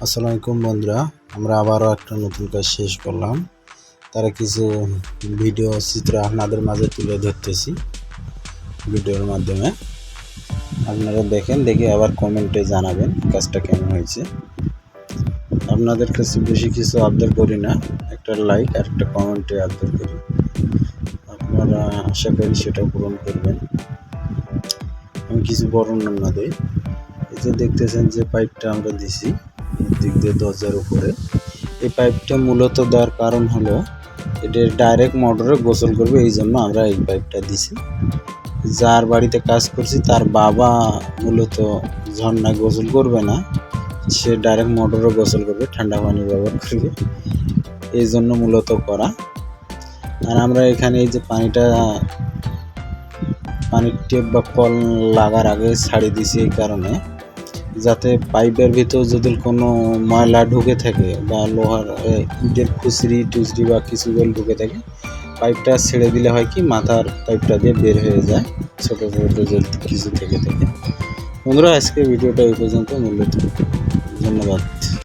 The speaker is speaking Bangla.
আসসালামু আলাইকুম বন্ধুরা, আমরা আবারও একটা নতুন কাজ শেষ করলাম। তারা কিছু ভিডিও চিত্র আপনাদের মাঝে তুলে ধরতেছি ভিডিওর মাধ্যমে। আপনারা দেখেন, দেখে আবার কমেন্টে জানাবেন কাজটা কেমন হয়েছে। আপনাদের কাছে বেশি কিছু আবদার করি না, একটা লাইক আর একটা কমেন্টে আবদার করি। আপনারা আশা করি সেটা পূরণ করবেন। আমি কিছু বর্ণনা দিই। এই যে দেখতেছেন যে পাইপটা আমরা দিছি দিক দিয়ে দরজার উপরে, এই পাইপটা মূলত দেওয়ার কারণ হলো এটা ডাইরেক্ট মোটরে গোসল করবে, এই জন্য আমরা এই পাইপটা দিছি। যার বাড়িতে কাজ করছি তার বাবা মূলত ঝর্ণায় গোসল করবে না, সে ডাইরেক্ট মোটরে গোসল করবে, ঠান্ডা পানি ব্যবহার করবে, এই জন্য মূলত করা। আর আমরা এখানে এই যে পানির টেপ বা কল লাগার আগে ছাড়ি দিছি এই কারণে, যাতে পাইপের ভিতর যদি কোনো ময়লা ঢুকে থাকে বা লোহার ইটের খুচরি টুচরি বা কিছু ঢুকে থাকে, পাইপটা ছেড়ে দিলে হয় কি মাথার পাইপটা দিয়ে বের হয়ে যায় ছোটো ছোটো যদি কিছু থেকে থাকে। বন্ধুরা, আজকে ভিডিওটা এই পর্যন্ত। মূলত ধন্যবাদ।